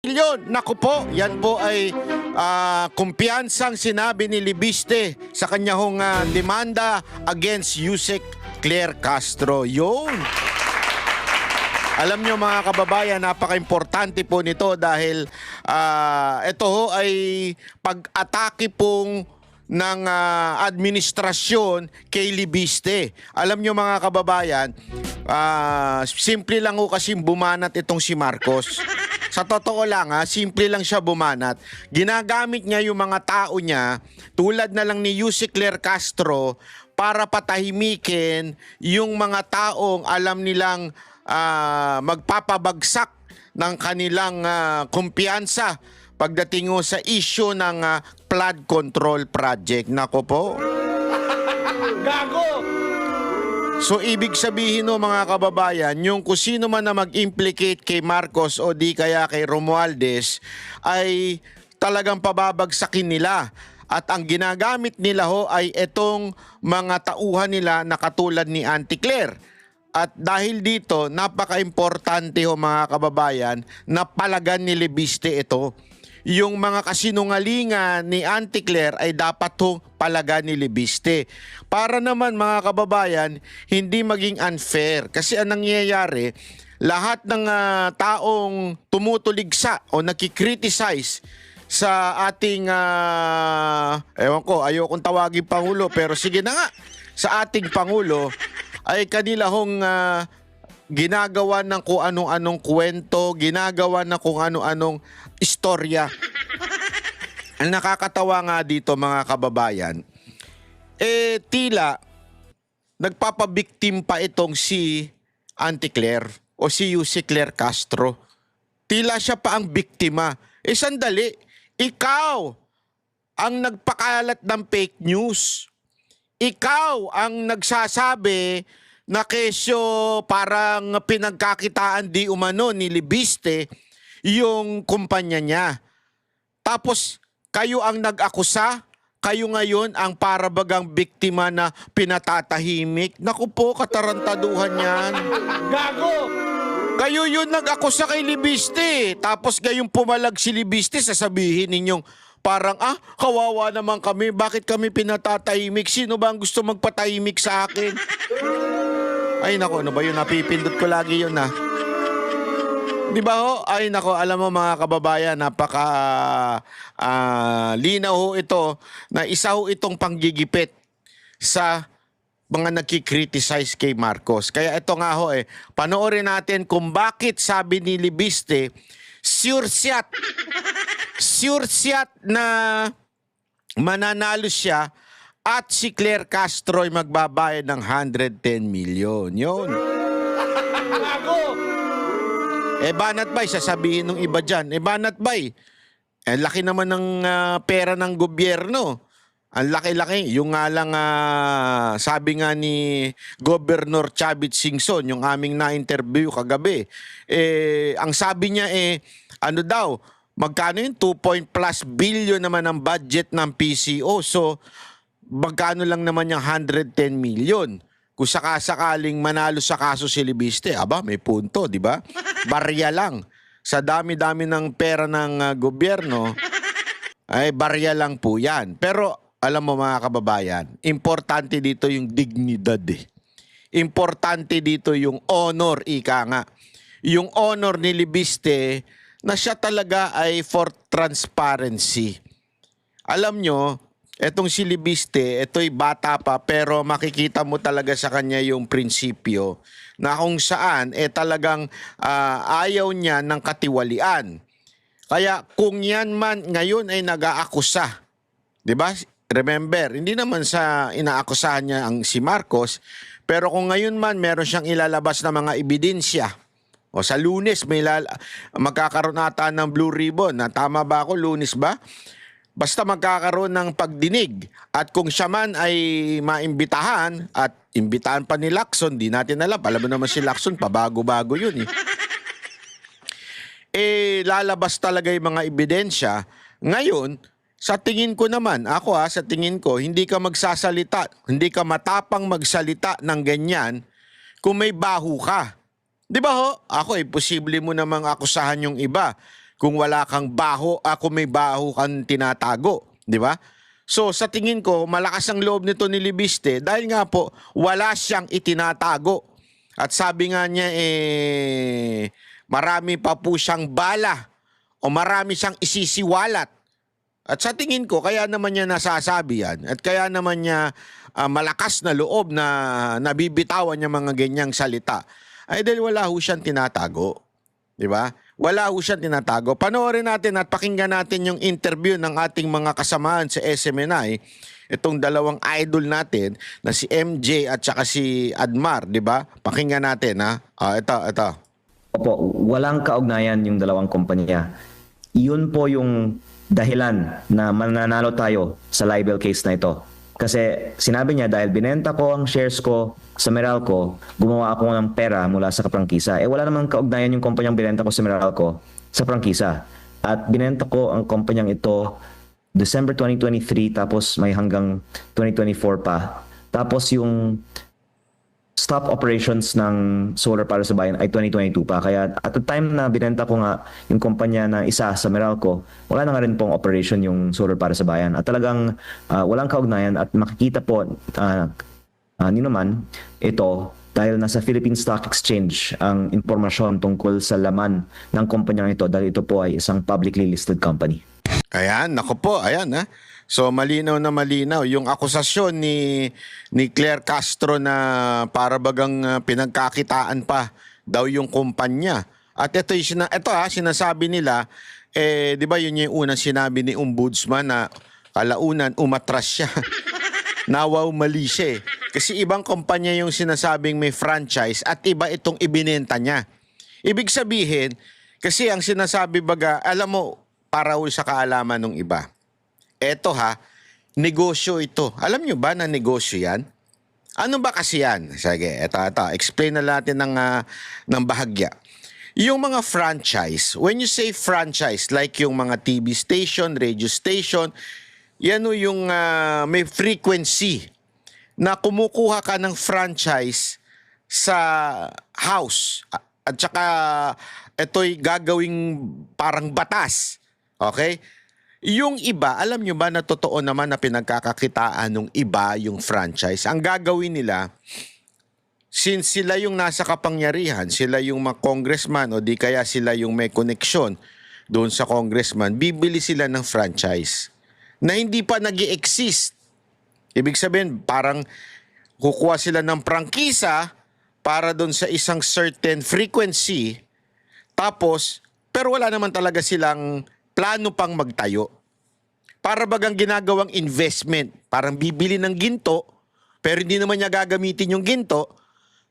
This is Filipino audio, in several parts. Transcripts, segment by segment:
milyon. Naku po, yan po ay kumpiyansang sinabi ni Libiste sa kanyang demanda against Yusek Claire Castro. Yun. Alam nyo mga kababayan, napaka-importante po nito dahil ito ho ay pag-atake pong ng administrasyon kay Libiste. Alam nyo mga kababayan, simple lang ho kasing bumanat itong si Marcos. Sa totoo lang simple lang siya bumanat. Ginagamit niya yung mga tao niya, tulad na lang ni Yusek Claire Castro, para patahimikin yung mga taong alam nilang magpapabagsak ng kanilang kumpiyansa pagdating sa issue ng flood control project. Nako po. Gago! So ibig sabihin mga kababayan, yung kung sino man na mag-implicate kay Marcos o di kaya kay Romualdez ay talagang pababagsakin nila. At ang ginagamit nila ho ay itong mga tauhan nila na katulad ni Auntie Claire. At dahil dito, napaka-importante ho mga kababayan na palagan ni Libiste ito. Yung mga kasinungalingan ni Auntie Claire ay dapat ho palagan ni Libiste. Para naman mga kababayan, hindi maging unfair. Kasi ang nangyayari, lahat ng taong tumutuligsa o nakikriticize sa ating, ewan ko, ayokong tawagin Pangulo, pero sige na nga, sa ating Pangulo, ay kanila hong ginagawa ng kung anong-anong kwento, ginagawa ng kung anong-anong istorya. Ang nakakatawa nga dito mga kababayan, tila nagpapabiktim pa itong si Auntie Claire o si Yusek Claire Castro. Tila siya pa ang biktima. Sandali, ikaw ang nagpakalat ng fake news. Ikaw ang nagsasabi na kesyo parang pinagkakitaan di umano ni Libiste yung kumpanya niya. Tapos kayo ang nag-akusa, kayo ngayon ang parabagang biktima na pinatatahimik. Naku po, katarantaduhan yan. Gago! Kayo yun nag-akusa kay Libiste. Tapos gayong pumalag si Libiste, sasabihin ninyong parang, kawawa naman kami. Bakit kami pinatatahimik? Sino ba ang gusto magpatahimik sa akin? Ay nako, ano ba yun? Napipindot ko lagi yun Di ba ho? Ay nako, alam mo mga kababayan, napaka linaw ho ito na isa ho itong panggigipit sa mga nagkikriticize kay Marcos. Kaya ito nga ho panoorin natin kung bakit sabi ni Libiste, sure shot na mananalo siya at si Claire Castro ay magbabayad ng 110 million. Yun. Gago! Banat bay, sasabihin ng iba dyan. Banat bay, laki naman ng pera ng gobyerno. Ang laki-laki. Yung nga lang, sabi nga ni Governor Chavit Singson, yung aming na-interview kagabi, ang sabi niya ano daw, magkano yun? 2+ billion naman ang budget ng PCO. So, magkano lang naman yung 110 million? Kung sakasakaling manalo sa kaso si Libiste, may punto, di ba? Barya lang. Sa dami-dami ng pera ng gobyerno, ay barya lang po yan. Pero, alam mo mga kababayan, importante dito yung dignidad Importante dito yung honor, ika nga. Yung honor ni Libiste na siya talaga ay for transparency. Alam nyo, etong si Libiste, ito'y bata pa pero makikita mo talaga sa kanya yung prinsipyo na kung saan talagang ayaw niya ng katiwalian. Kaya kung yan man ngayon ay nag-aakusa, di ba? Remember, hindi naman sa inaakusahan niya ang si Marcos, pero kung ngayon man meron siyang ilalabas na mga ebidensya, o sa Lunes magkakaroon ata ng Blue Ribbon, tama ba ako, Lunes ba? Basta magkakaroon ng pagdinig at kung siya man ay maimbitahan at imbitahan pa ni Lacson, di natin alam. Alam mo naman si Lacson, pabago-bago yun lalabas talaga yung mga ebidensya. Ngayon, sa tingin ko naman, sa tingin ko, hindi ka magsasalita, hindi ka matapang magsalita ng ganyan kung may baho ka. Di ba ho? Posible mo namang akusahan yung iba. kung wala kang kung may baho kang tinatago, di ba? So sa tingin ko, malakas ang loob nito ni Libiste dahil nga po wala siyang itinatago. At sabi nga niya marami pa po siyang bala o marami siyang isisiwalat. At sa tingin ko, kaya naman niya nasasabi yan at kaya naman niya malakas na loob na nabibitawan niya mga ganyang salita ay dahil wala ho siyang tinatago. Di ba? Wala ho siyang tinatago. Panoorin natin at pakinggan natin yung interview ng ating mga kasamahan sa SMNI. Itong dalawang idol natin na si MJ at saka si Admar, di ba? Pakinggan natin ha. Ito. Opo, walang kaugnayan yung dalawang kumpanya. Yun po yung dahilan na mananalo tayo sa libel case na ito. Kasi sinabi niya dahil binenta ko ang shares ko sa Meralco, gumawa ako ng pera mula sa prangkisa. Wala namang kaugnayan yung kumpanyang binenta ko sa Meralco sa prangkisa. At binenta ko ang kumpanyang ito December 2023 tapos may hanggang 2024 pa. Tapos yung stop operations ng solar para sa bayan ay 2022 pa. Kaya at the time na binenta ko nga yung kumpanya na isa sa Meralco, wala na nga rin pong operation yung solar para sa bayan. At talagang walang kaugnayan at makikita po naman ito dahil nasa Philippine Stock Exchange ang impormasyon tungkol sa laman ng kumpanya ito dahil ito po ay isang publicly listed company. Ayan, nako po, ayan ha. So malinaw na malinaw yung akusasyon ni Claire Castro na para bagang pinagkakitaan pa daw yung kumpanya. At ito sinasabi nila 'di ba yun yung unang sinabi ni Ombudsman na kalaunan umatras siya. Nawaw mali siya. Kasi ibang kumpanya yung sinasabing may franchise at iba itong ibinenta niya. Ibig sabihin, kasi ang sinasabi baga, alam mo, para sa kaalaman ng iba. Eto negosyo ito. Alam nyo ba na negosyo yan? Ano ba kasi yan? Sige, eto. Explain na natin ng bahagya. Yung mga franchise, when you say franchise, like yung mga TV station, radio station, yan o yung may frequency na kumukuha ka ng franchise sa house. At saka ito'y gagawing parang batas. Okay? Yung iba, alam nyo ba na totoo naman na pinagkakakitaan ng iba yung franchise? Ang gagawin nila, since sila yung nasa kapangyarihan, sila yung mga congressman o di kaya sila yung may koneksyon doon sa congressman, bibili sila ng franchise na hindi pa nag-i-exist. Ibig sabihin, parang kukuha sila ng prangkisa para doon sa isang certain frequency, tapos, pero wala naman talaga silang plano pang magtayo. Para bagang ginagawang investment. Parang bibili ng ginto, pero hindi naman niya gagamitin yung ginto,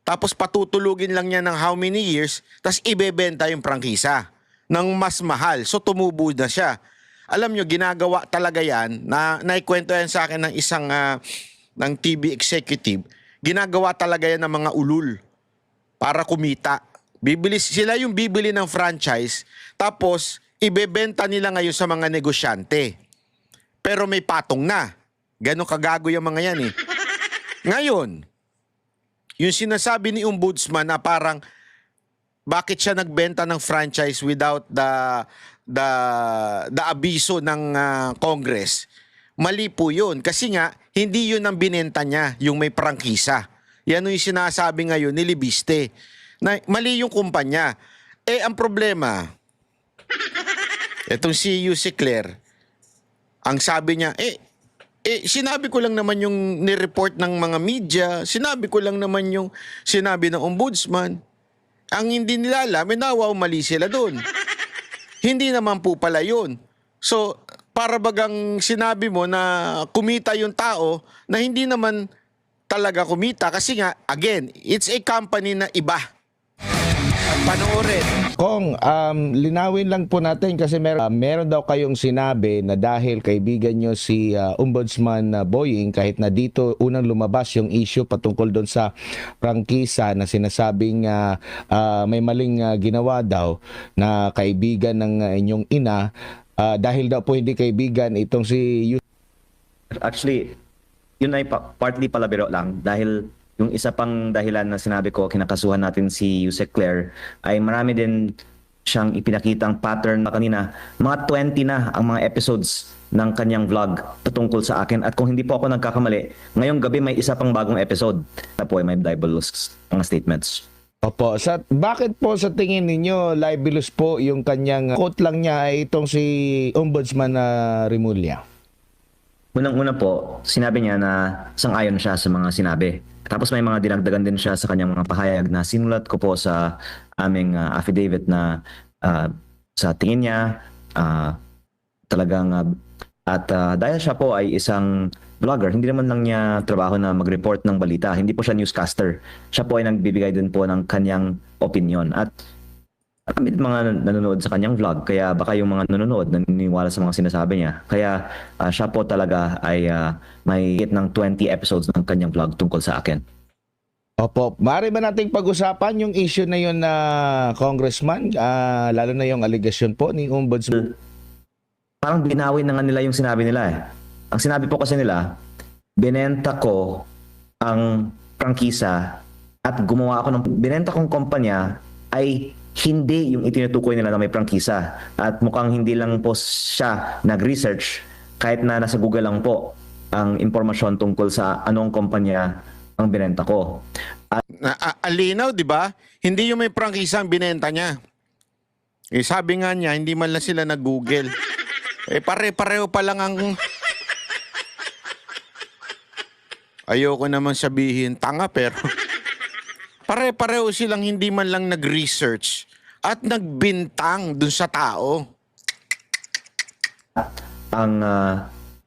tapos patutulugin lang niya ng how many years, tapos ibebenta yung prangkisa ng mas mahal. So tumubo na siya. Alam nyo, ginagawa talaga yan, naikwento yan sa akin ng isang ng TV executive, ginagawa talaga yan ng mga ulul para kumita. Sila yung bibili ng franchise, tapos ibebenta nila ngayon sa mga negosyante. Pero may patong na. Ganon kagago yung mga yan eh. Ngayon, yung sinasabi ni Ombudsman na parang bakit siya nagbenta ng franchise without the abiso ng Congress, mali po yun. Kasi nga, hindi yun ang binenta niya, yung may prangkisa. Yan yung sinasabi ngayon ni Libiste. Na mali yung kumpanya. Ang problema, etong si Yusek Claire, ang sabi niya, sinabi ko lang naman yung ni-report ng mga media, sinabi ko lang naman yung sinabi ng Ombudsman. Ang hindi nila alam, nawaw mali sila doon. Hindi naman po pala yun. So, para bagang sinabi mo na kumita yung tao na hindi naman talaga kumita kasi nga, again, it's a company na iba. Panoorin. Kong, linawin lang po natin kasi meron daw kayong sinabi na dahil kaibigan nyo si Ombudsman Boying, kahit na dito unang lumabas yung issue patungkol doon sa prangkisa na sinasabing may maling ginawa daw na kaibigan ng inyong ina, dahil daw po hindi kaibigan itong si Actually, yun ay partly palabiro lang dahil yung isa pang dahilan na sinabi ko kinakasuhan natin si Yusek Claire ay marami din siyang ipinakitang pattern na kanina. Mga 20 na ang mga episodes ng kanyang vlog patungkol sa akin. At kung hindi po ako nagkakamali, ngayong gabi may isa pang bagong episode na po ay may libelous mga statements. Opo, bakit po sa tingin ninyo libelous po yung kanyang quote lang niya ay itong si Ombudsman Remulla? Unang-una po, sinabi niya na sang-ayon siya sa mga sinabi. Tapos may mga dinagdagan din siya sa kanyang mga pahayag na sinulat ko po sa aming affidavit na sa tingin niya talagang dahil siya po ay isang vlogger, hindi naman lang niya trabaho na mag-report ng balita. Hindi po siya newscaster. Siya po ay nagbibigay din po ng kanyang opinion. At marami mga nanonood sa kanyang vlog, kaya baka yung mga nanonood naniniwala sa mga sinasabi niya. Kaya siya po talaga ay may hit ng 20 episodes ng kanyang vlog tungkol sa akin. Opo, maaari ba nating pag-usapan yung issue na yun na Congressman, lalo na yung allegation po ni Ombudsman? Parang binawin na nga nila yung sinabi nila eh. Ang sinabi po kasi nila, binenta ko ang prangkisa at gumawa ako ng binenta kong kumpanya ay hindi yung itinutukoy nila na may prangkisa. At mukhang hindi lang po siya nag-research kahit na nasa Google lang po ang impormasyon tungkol sa anong kumpanya ang binenta ko. Alinaw, di ba? Hindi yung may prangkisa ang binenta niya. Sabi nga niya, hindi man lang sila nag-Google. Pare-pareho pa lang ang... Ayoko naman sabihin tanga, pero... Pare-pareho silang hindi man lang nag-research at nagbintang dun sa tao. Ang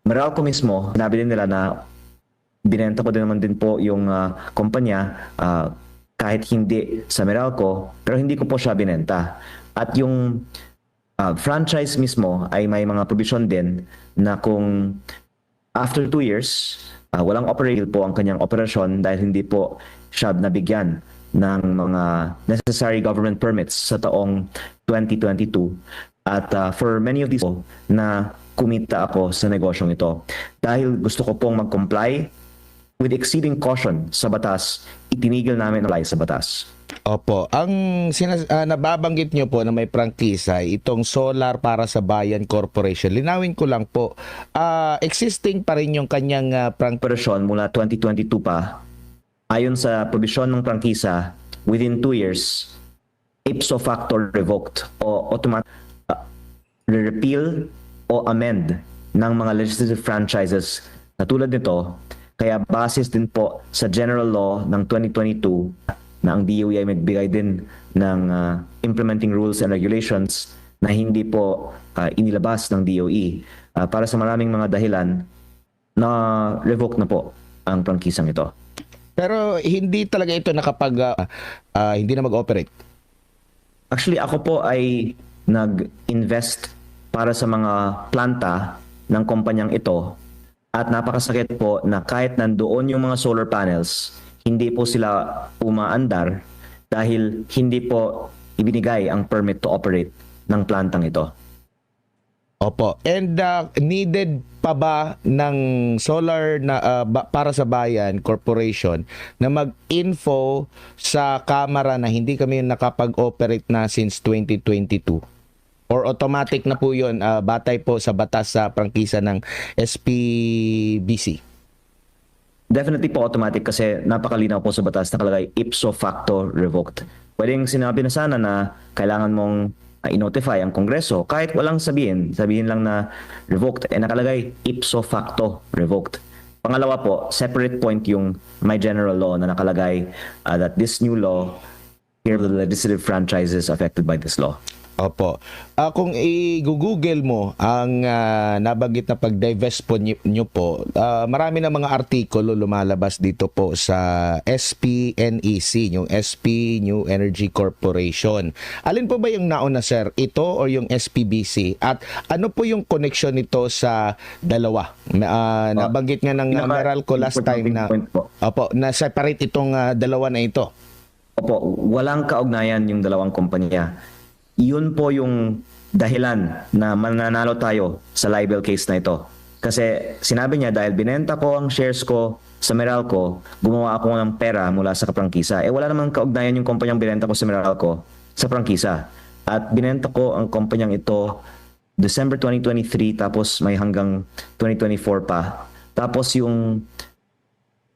Meralco mismo, sinabi din nila na binenta ko din naman din po yung kumpanya kahit hindi sa Meralco, pero hindi ko po siya binenta. At yung franchise mismo ay may mga provision din na kung after 2 years, walang operational po ang kanyang operasyon dahil hindi po siya nabigyan ng mga necessary government permits sa taong 2022. At for many of these po, na kumita ako sa negosyong ito. Dahil gusto ko pong mag-comply with exceeding caution sa batas, itinigil namin ang sa batas. Opo, ang nababanggit nyo po na may prangkisa, itong Solar para sa Bayan Corporation. Linawin ko lang po, existing pa rin yung kanyang Operasyon mula 2022 pa, ayon sa provision ng prangkisa, within 2 years, ipso facto revoked o automatic repeal o amend ng mga legislative franchises na tulad nito. Kaya basis din po sa General Law ng 2022 na ang DOE ay magbigay din ng implementing rules and regulations na hindi po inilabas ng DOE. Para sa maraming mga dahilan, na revoke na po ang prangkisang ito. Pero hindi talaga ito hindi na mag-operate. Actually, ako po ay nag-invest para sa mga planta ng kumpanyang ito at napakasakit po na kahit nandoon yung mga solar panels, hindi po sila umaandar dahil hindi po ibinigay ang permit to operate ng plantang ito. Opo. And needed pa ba ng Solar na para sa Bayan Corporation na mag-info sa Kamara na hindi kami nakapag-operate na since 2022? Or automatic na po yun, batay po sa batas sa prangkisa ng SPBC? Definitely po automatic kasi napakalinaw po sa batas nakalagay ipso facto revoked. Pwedeng sinabi na sana na kailangan mong i-notify ang Kongreso kahit walang sabihin lang na revoked, nakalagay ipso facto revoked. Pangalawa po, separate point yung my general law na nakalagay that this new law, here are the legislative franchises affected by this law. Opo. Kung i-google mo ang nabanggit na pag-divest po nyo po, marami na mga artikulo lumalabas dito po sa SPNEC, yung SP New Energy Corporation. Alin po ba yung nauna, sir? Ito o yung SPBC? At ano po yung connection nito sa dalawa? Nabanggit nga ng Meralco last time na, na separate itong dalawa na ito. Opo, walang kaugnayan yung dalawang kumpanya. Yun po yung dahilan na mananalo tayo sa libel case na ito. Kasi sinabi niya dahil binenta ko ang shares ko sa Meralco, gumawa ako ng pera mula sa prangkisa. Wala namang kaugnayan yung kumpanyang binenta ko sa Meralco sa prangkisa. At binenta ko ang kumpanyang ito December 2023, tapos may hanggang 2024 pa. Tapos yung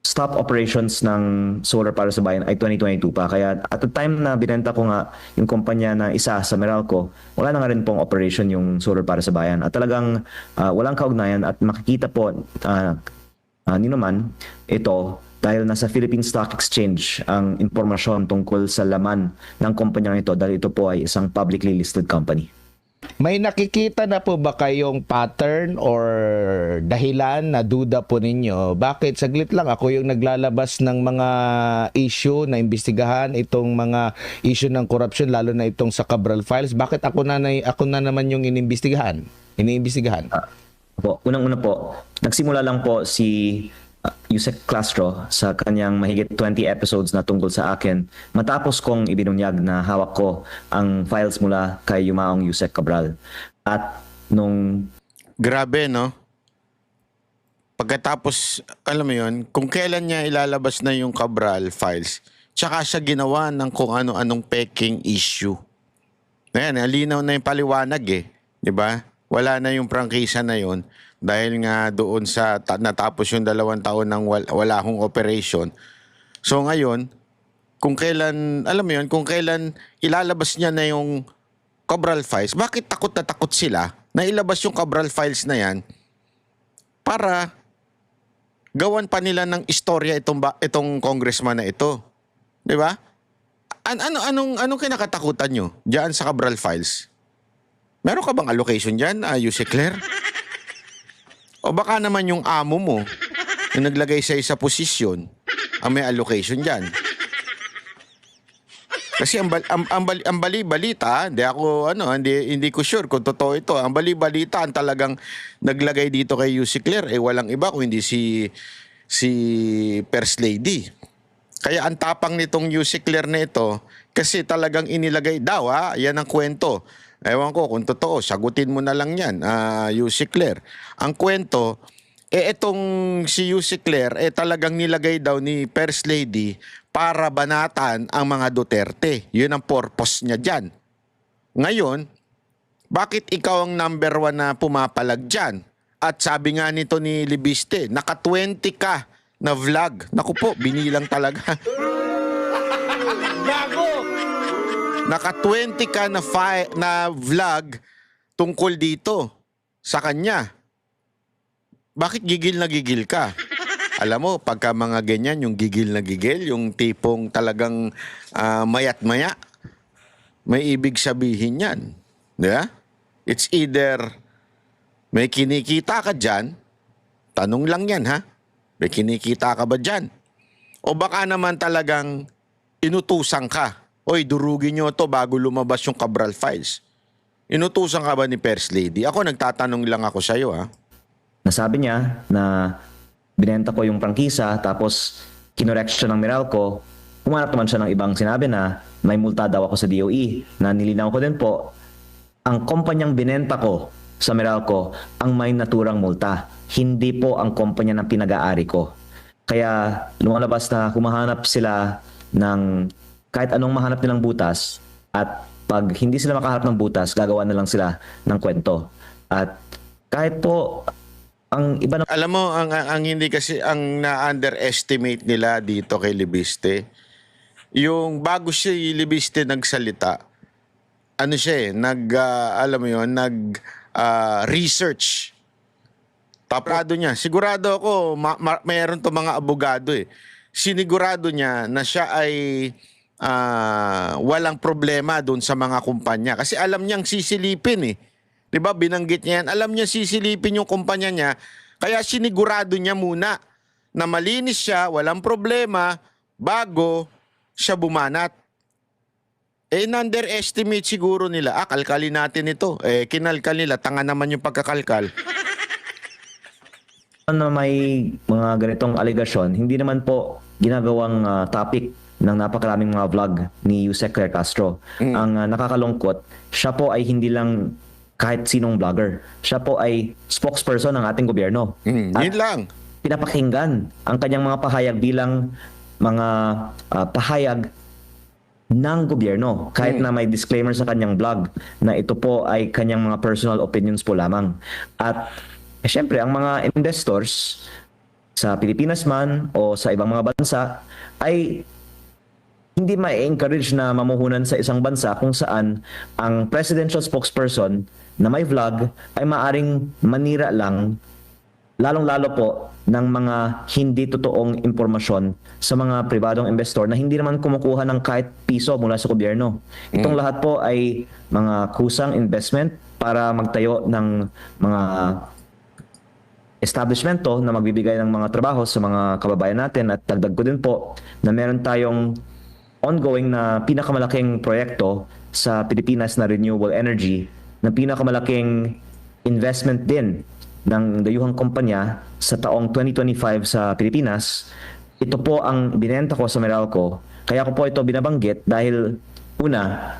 stop operations ng solar para sa bayan ay 2022 pa. Kaya at the time na binenta ko nga yung kumpanya na isa sa Meralco, wala na nga rin pong operation yung solar para sa bayan. At talagang walang kaugnayan at makikita po nino man ito dahil nasa Philippine Stock Exchange ang impormasyon tungkol sa laman ng kumpanya ito dahil ito po ay isang publicly listed company. May nakikita na po ba kayong pattern or dahilan na duda po ninyo? Bakit? Saglit lang, ako yung naglalabas ng mga issue na imbestigahan, itong mga issue ng corruption, lalo na itong sa Cabral Files. Bakit ako na naman yung iniimbestigahan? Unang-una po, nagsimula lang po si Yusek Castro sa kanyang mahigit 20 episodes na tungkol sa akin matapos kong ibinunyag na hawak ko ang files mula kay Yumaong Yusek Cabral. At nung... Grabe, no? Pagkatapos, alam mo yun, kung kailan niya ilalabas na yung Cabral files, tsaka siya ginawa ng kung ano-anong peking issue. Ayan, alinaw na yung paliwanag eh. 'Di ba? Wala na yung prangkisa na yun dahil nga doon sa natapos yung 2 taon ng wala akong operation. So ngayon, kung kailan, alam mo yun, kung kailan ilalabas niya na yung Cabral files, bakit takot na takot sila na ilabas yung Cabral files na yan para gawan pa nila ng istorya itong congressman na ito. 'Di ba? Anong kinakatakutan nyo diyan sa Cabral files? Meron ka bang allocation diyan, Yusek Claire? O baka naman yung amo mo yung naglagay sa posisyon ang may allocation diyan. Kasi ang bali-balita, hindi ko sure kung totoo ito. Ang bali-balita ang talagang naglagay dito kay Yusek Claire walang iba kung hindi si First Lady. Kaya ang tapang nitong Yusek Claire na ito kasi talagang inilagay daw, yan ang kwento. Ewan ko kung totoo, sagutin mo na lang yan, Yusek Claire. Ang kwento, itong si Yusek Claire, talagang nilagay daw ni First Lady para banatan ang mga Duterte. Yun ang purpose niya dyan. Ngayon, bakit ikaw ang number 1 na pumapalag dyan? At sabi nga nito ni Libiste, naka 20 ka na vlog. Naku po, binilang talaga. Naka 20 ka na vlog tungkol dito sa kanya. Bakit gigil na gigil ka? Alam mo, pagka mga ganyan, yung gigil na gigil, yung tipong talagang mayat-maya, may ibig sabihin yan. Diba? It's either may kinikita ka dyan, tanong lang yan ha, may kinikita ka ba dyan? O baka naman talagang inutusan ka, oy, durugin nyo to bago lumabas yung Cabral files. Inutusan ka ba ni First Lady? Ako, nagtatanong lang ako sa'yo ha. Nasabi niya na binenta ko yung prangkisa tapos kinorek siya ng Meralco. Humanap naman siya ng ibang sinabi na may multa daw ako sa DOE. Na nilinaw ko din po, ang kumpanyang binenta ko sa Meralco ang may naturang multa. Hindi po ang kumpanya ng pinag-aari ko. Kaya lumalabas na humahanap sila ng kahit anong mahanap nilang butas at pag hindi sila makahanap ng butas, gagawa na lang sila ng kwento. At kahit po ang iba na... Alam mo, ang hindi kasi, ang na-underestimate nila dito kay Libiste, yung bago si Libiste nagsalita, ano siya alam mo yun, research. Tapado niya. Sigurado ako, mayroon to mga abogado Sinigurado niya na siya ay walang problema doon sa mga kumpanya. Kasi alam niyang sisilipin 'Di ba? Binanggit niya yan. Alam niya sisilipin yung kumpanya niya. Kaya sinigurado niya muna na malinis siya, walang problema, bago siya bumanat. Underestimate siguro nila. Kalkalin natin ito. Kinalkal nila. Tanga naman yung pagkakalkal. na may mga ganitong aligasyon, hindi naman po ginagawang topic ng napakaraming mga vlog ni Yusek Claire Castro. Ang nakakalungkot, siya po ay hindi lang kahit sinong vlogger. Siya po ay spokesperson ng ating gobyerno. Yun lang. Pinapakinggan ang kanyang mga pahayag bilang mga pahayag ng gobyerno kahit na may disclaimer sa kanyang blog na ito po ay kanyang mga personal opinions po lamang. At syempre ang mga investors sa Pilipinas man o sa ibang mga bansa ay hindi ma-encourage na mamuhunan sa isang bansa kung saan ang presidential spokesperson na may vlog ay maaring manira lang, lalong-lalo po ng mga hindi totoong impormasyon sa mga pribadong investor na hindi naman kumukuha ng kahit piso mula sa gobyerno. Itong lahat po ay mga kusang investment para magtayo ng mga establishmento na magbibigay ng mga trabaho sa mga kababayan natin. At dagdag ko din po na meron tayong ongoing na pinakamalaking proyekto sa Pilipinas na renewable energy, na pinakamalaking investment din ng dayuhang kumpanya sa taong 2025 sa Pilipinas. Ito po ang binenta ko sa Meralco. Kaya ko po ito binabanggit dahil una,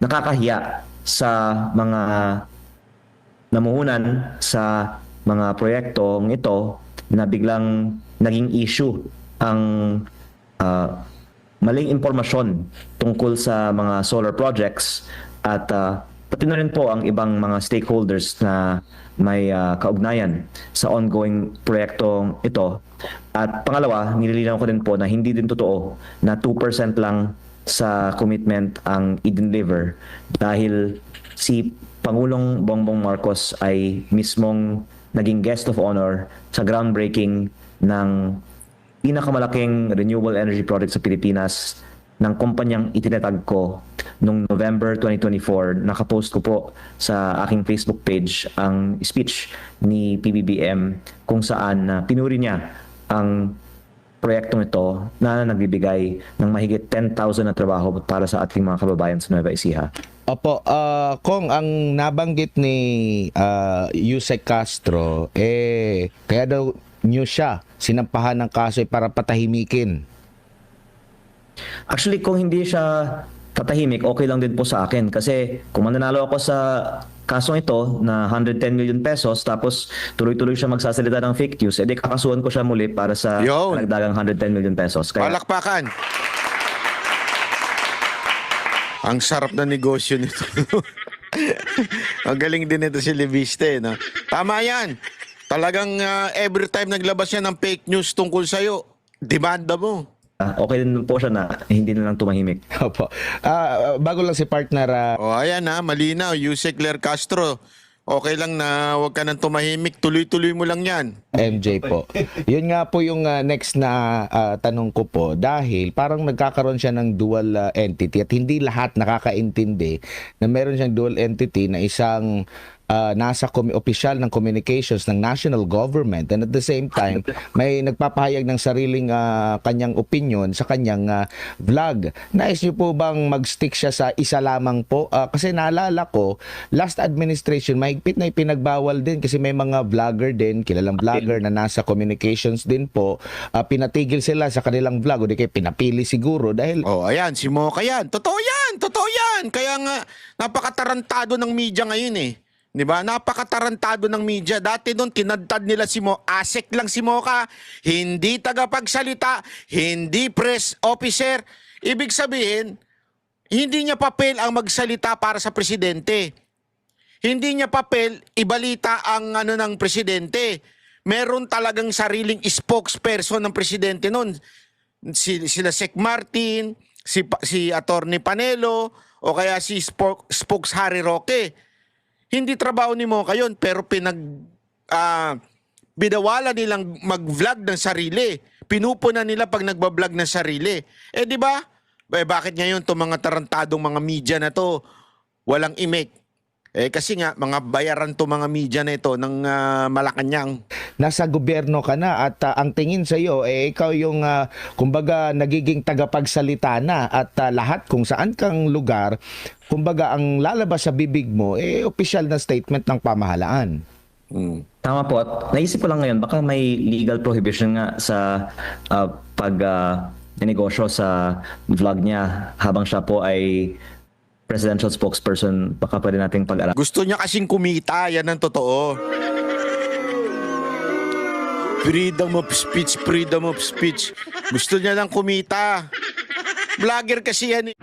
nakakahiya sa mga namuhunan sa mga proyektong ito na biglang naging issue ang maling impormasyon tungkol sa mga solar projects at pati na rin po ang ibang mga stakeholders na may kaugnayan sa ongoing proyektong ito. At pangalawa, nililinaw ko din po na hindi din totoo na 2% lang sa commitment ang i-deliver dahil si Pangulong Bongbong Marcos ay mismong naging guest of honor sa groundbreaking ng pinakamalaking renewable energy project sa Pilipinas ng kumpanyang itinatag ko noong November 2024. Nakapost ko po sa aking Facebook page ang speech ni PBBM kung saan pinuri niya ang proyektong ito na nagbibigay ng mahigit 10,000 na trabaho para sa ating mga kababayan sa Nueva Ecija. Opo, kung ang nabanggit ni Yusek Castro, kaya daw niyo siya sinampahan ng kaso para patahimikin. Actually, kung hindi siya tatahimik, okay lang din po sa akin. Kasi kung mananalo ako sa kasong ito na 110 million pesos, tapos tuloy-tuloy siya magsasalita ng fake news, edi kakasuhan ko siya muli para sa nagdagang 110 million pesos. Kaya, Palakpakan! Ang sarap na negosyo nito. Ang galing din ito si Leviste, no? Tama yan. Talagang every time naglabas siya ng fake news tungkol sa'yo, demanda mo. okay din po siya na hindi na lang tumahimik. Opo. Bago lang si partner. O ayan ha, malinaw. Yusek Ler Castro. Okay lang na huwag ka nang tumahimik. Tuloy-tuloy mo lang yan. MJ po. Yun nga po yung next na tanong ko po dahil parang nagkakaroon siya ng dual entity at hindi lahat nakakaintindi na meron siyang dual entity na isang nasa opisyal ng communications ng national government and at the same time may nagpapahayag ng sariling kanyang opinion sa kanyang vlog. Nais niyo po bang mag-stick siya sa isa lamang po? Kasi naalala ko, last administration mahigpit na ipinagbawal din kasi may mga vlogger din, kilalang vlogger na nasa communications din po, pinatigil sila sa kanilang vlog o di kaya pinapili siguro dahil Ayan, si Mocha yan. Totoo yan, totoo yan. Kaya nga, napakatarantado ng media ngayon eh. Di ba? Napakatarantado ng media. Dati doon, tinadtad nila si Mocha. ASEC lang si Mocha. Hindi tagapagsalita. Hindi press officer. Ibig sabihin, hindi niya papel ang magsalita para sa presidente. Hindi niya papel ibalita ang ng presidente. Meron talagang sariling spokesperson ng presidente noon. Sila Sec Martin, si Attorney Panelo, o kaya si Spokes Harry Roque. Hindi trabaho ni Mocha yun, pero binawala nilang mag-vlog ng sarili. Pinupuna nila pag nagbablog ng sarili. Di ba? Bakit ngayon itong mga tarantadong mga media na to walang imik? Kasi nga, mga bayaran to mga media na ito ng Malacanang. Nasa gobyerno ka na at ang tingin sa iyo, ikaw yung kumbaga nagiging tagapagsalita na at lahat kung saan kang lugar, kumbaga ang lalabas sa bibig mo, opisyal na statement ng pamahalaan. Tama po. At naisip ko lang ngayon, baka may legal prohibition nga sa pag-negosyo sa vlog niya habang siya po ay presidential spokesperson. Baka pwede nating pag-aralan. Gusto niya kasing kumita, yan ang totoo. Freedom of speech, freedom of speech. Gusto niya lang kumita. Vlogger kasi yan eh.